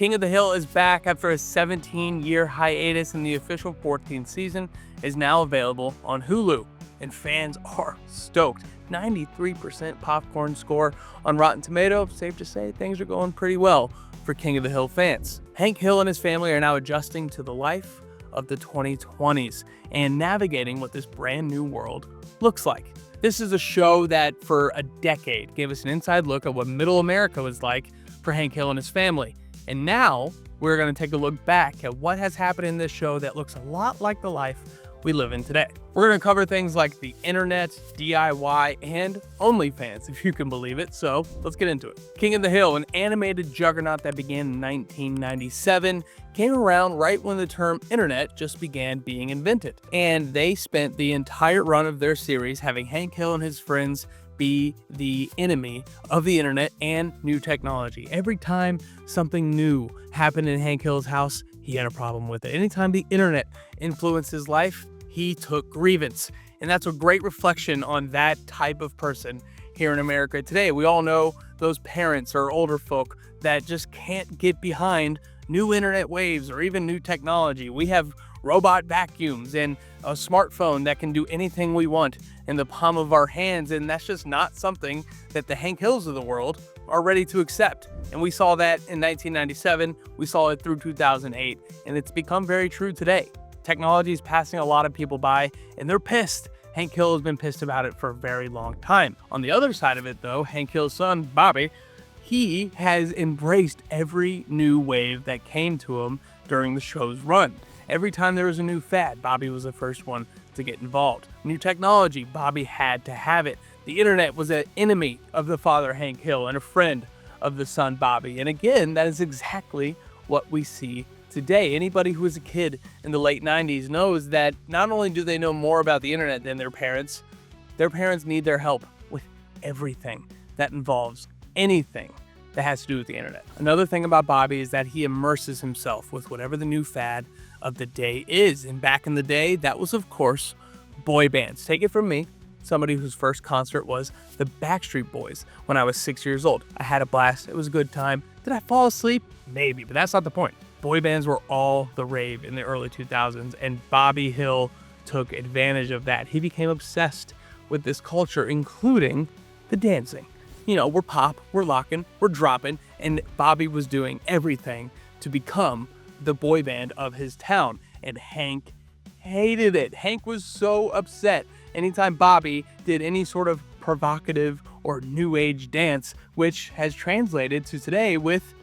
King of the Hill is back after a 17-year hiatus, and the official 14th season is now available on Hulu, and fans are stoked. 93% popcorn score on Rotten Tomatoes. Safe to say things are going pretty well for King of the Hill fans. Hank Hill and his family are now adjusting to the life of the 2020s and navigating what this brand new world looks like. This is a show that for a decade gave us an inside look at what middle America was like for Hank Hill and his family. And now we're going to take a look back at what has happened in this show that looks a lot like the life we live in today. We're going to cover things like the internet, DIY, and OnlyFans, if you can believe it. So let's get into it. King of the Hill, an animated juggernaut that began in 1997, came around right when the term internet just began being invented. And they spent the entire run of their series having Hank Hill and his friends be the enemy of the internet and new technology. Every time something new happened in Hank Hill's house, he had a problem with it. Anytime the internet influenced his life, he took grievance. And that's a great reflection on that type of person here in America today. We all know those parents or older folk that just can't get behind new internet waves or even new technology. We have robot vacuums and a smartphone that can do anything we want in the palm of our hands, and that's just not something that the Hank Hills of the world are ready to accept. And we saw that in 1997, we saw it through 2008, and it's become very true today. Technology is passing a lot of people by, and they're pissed. Hank Hill has been pissed about it for a very long time. On the other side of it, though, Hank Hill's son, Bobby, he has embraced every new wave that came to him during the show's run. Every time there was a new fad, Bobby was the first one to get involved. New technology, Bobby had to have it. The internet was an enemy of the father, Hank Hill, and a friend of the son, Bobby. And again, that is exactly what we see today. Anybody who was a kid in the late 90s knows that not only do they know more about the internet than their parents need their help with everything that involves anything that has to do with the internet. Another thing about Bobby is that he immerses himself with whatever the new fad of the day is. And back in the day, that was, of course, boy bands. Take it from me, somebody whose first concert was the Backstreet Boys when I was 6 years old. I had a blast. It was a good time. Did I fall asleep? Maybe, but that's not the point. Boy bands were all the rave in the early 2000s, and Bobby Hill took advantage of that. He became obsessed with this culture, including the dancing. You know, we're pop, we're locking, we're dropping, and Bobby was doing everything to become the boy band of his town, and Hank hated it. Hank was so upset anytime Bobby did any sort of provocative or new age dance, which has translated to today with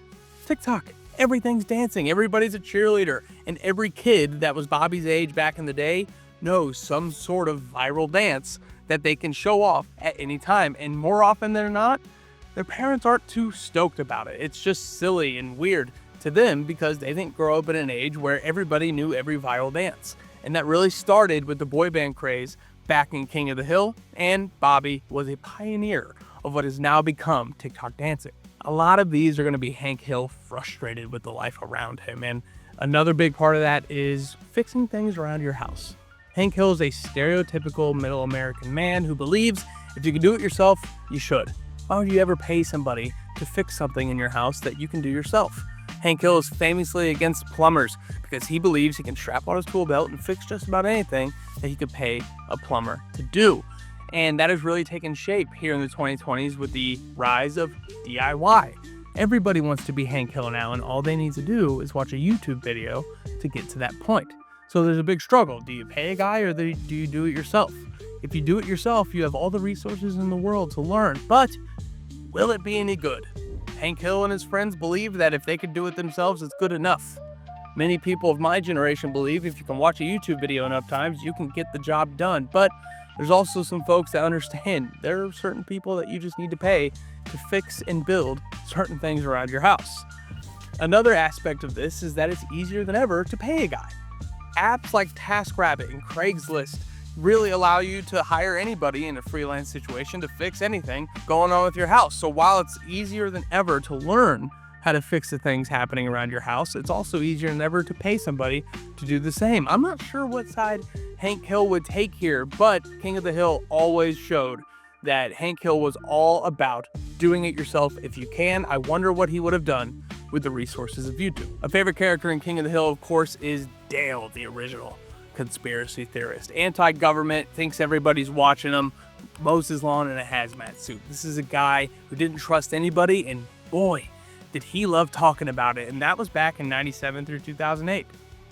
TikTok. Everything's dancing, everybody's a cheerleader, and every kid that was Bobby's age back in the day knows some sort of viral dance that they can show off at any time. And more often than not, their parents aren't too stoked about it. It's just silly and weird to them because they didn't grow up in an age where everybody knew every viral dance. And that really started with the boy band craze back in King of the Hill, and Bobby was a pioneer of what has now become TikTok dancing. A lot of these are going to be Hank Hill frustrated with the life around him, and another big part of that is fixing things around your house. Hank Hill is a stereotypical middle American man who believes if you can do it yourself, you should. Why would you ever pay somebody to fix something in your house that you can do yourself? Hank Hill is famously against plumbers because he believes he can strap on his tool belt and fix just about anything that he could pay a plumber to do. And that has really taken shape here in the 2020s with the rise of DIY. Everybody wants to be Hank Hill now, and all they need to do is watch a YouTube video to get to that point. So there's a big struggle. Do you pay a guy or do you do it yourself? If you do it yourself, you have all the resources in the world to learn, but will it be any good? Hank Hill and his friends believe that if they could do it themselves, it's good enough. Many people of my generation believe if you can watch a YouTube video enough times, you can get the job done. But there's also some folks that understand there are certain people that you just need to pay to fix and build certain things around your house. Another aspect of this is that it's easier than ever to pay a guy. Apps like TaskRabbit and Craigslist really allow you to hire anybody in a freelance situation to fix anything going on with your house. So while it's easier than ever to learn how to fix the things happening around your house, it's also easier than ever to pay somebody to do the same. I'm not sure what side Hank Hill would take here, but King of the Hill always showed that Hank Hill was all about doing it yourself if you can. I wonder what he would have done with the resources of YouTube. A favorite character in King of the Hill, of course, is Dale, the original conspiracy theorist. Anti-government, thinks everybody's watching him, mows his lawn in a hazmat suit. This is a guy who didn't trust anybody, and boy, did he love talking about it. And that was back in 97 through 2008.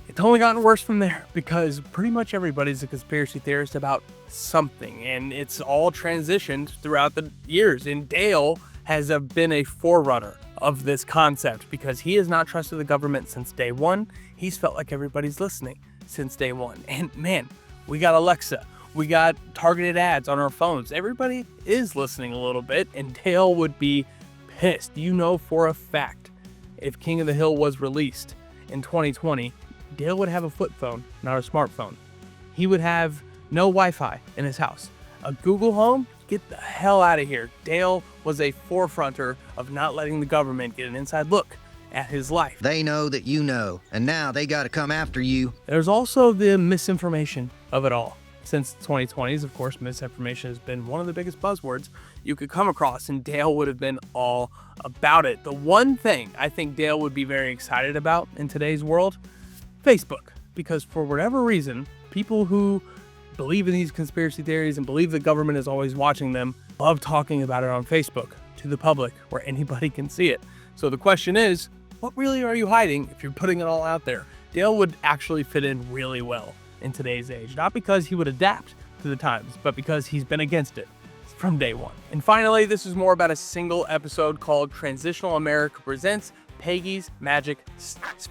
It's only gotten worse from there because pretty much everybody's a conspiracy theorist about something, and it's all transitioned throughout the years. And Dale has been a forerunner of this concept because he has not trusted the government since day one. He's felt like everybody's listening since day one. And man, we got Alexa, we got targeted ads on our phones. Everybody is listening a little bit, and Dale would be pissed. You know for a fact, if King of the Hill was released in 2020, Dale would have a flip phone, not a smartphone. He would have no Wi-Fi in his house. A Google Home? Get the hell out of here. Dale was a forefronter of not letting the government get an inside look at his life. They know that you know, and now they gotta come after you. There's also the misinformation of it all. Since the 2020s, of course, misinformation has been one of the biggest buzzwords you could come across, and Dale would have been all about it. The one thing I think Dale would be very excited about in today's world, Facebook, because for whatever reason, people who believe in these conspiracy theories and believe the government is always watching them love talking about it on Facebook to the public where anybody can see it. So the question is, what really are you hiding if you're putting it all out there? Dale would actually fit in really well in today's age, not because he would adapt to the times, but because he's been against it from day one. And finally, this is more about a single episode called Transitional America Presents Peggy's Magic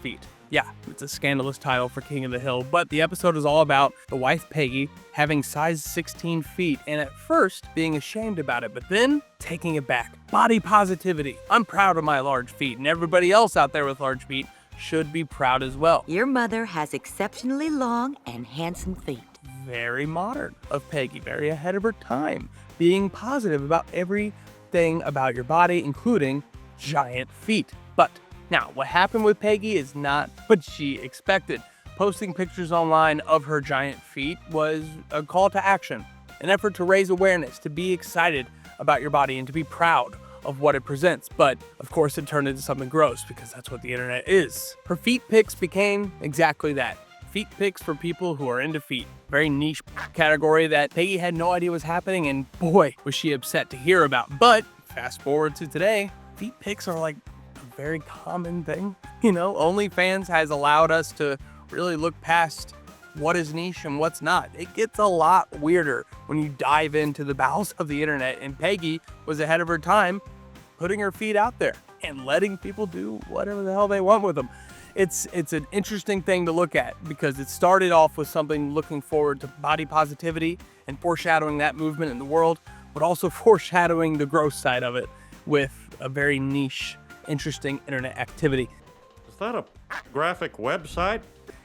Feet. Yeah, it's a scandalous title for King of the Hill, but the episode is all about the wife Peggy having size 16 feet and at first being ashamed about it, but then taking it back. Body positivity. I'm proud of my large feet, and everybody else out there with large feet should be proud as well. Your mother has exceptionally long and handsome feet. Very modern of Peggy, very ahead of her time, being positive about everything about your body, including giant feet. But now, what happened with Peggy is not what she expected. Posting pictures online of her giant feet was a call to action, an effort to raise awareness, to be excited about your body and to be proud of what it presents. But of course, it turned into something gross because that's what the internet is. Her feet pics became exactly that. Feet pics for people who are into feet. Very niche category that Peggy had no idea was happening, and boy, was she upset to hear about. But fast forward to today, feet pics are like a very common thing. You know, OnlyFans has allowed us to really look past what is niche and what's not. It gets a lot weirder when you dive into the bowels of the internet, and Peggy was ahead of her time, putting her feet out there and letting people do whatever the hell they want with them. It's an interesting thing to look at because it started off with something looking forward to body positivity and foreshadowing that movement in the world, but also foreshadowing the gross side of it with a very niche, interesting internet activity. Is that a graphic website?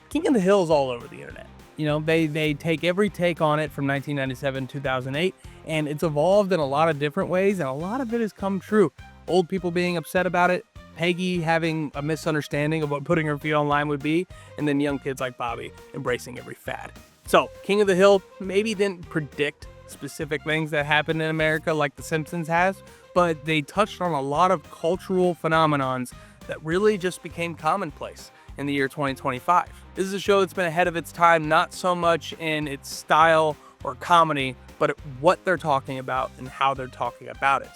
King of the Hill is all over the internet. You know, they take every take on it from 1997, 2008, and it's evolved in a lot of different ways, and a lot of it has come true. Old people being upset about it, Peggy having a misunderstanding of what putting her feet online would be, and then young kids like Bobby embracing every fad. So, King of the Hill maybe didn't predict specific things that happened in America like The Simpsons has, but they touched on a lot of cultural phenomenons that really just became commonplace in the year 2025. This is a show that's been ahead of its time, not so much in its style or comedy, but what they're talking about and how they're talking about it.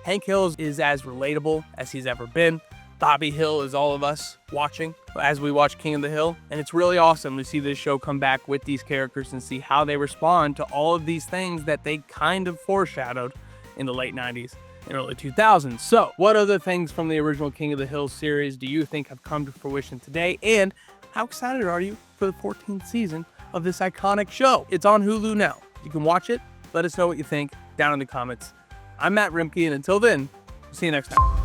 Hank Hill is as relatable as he's ever been. Bobby Hill is all of us watching as we watch King of the Hill. And it's really awesome to see this show come back with these characters and see how they respond to all of these things that they kind of foreshadowed in the late 90s and early 2000s. So what other things from the original King of the Hill series do you think have come to fruition today? And how excited are you for the 14th season of this iconic show? It's on Hulu now. You can watch it. Let us know what you think down in the comments. I'm Matt Rimke, and until then, see you next time.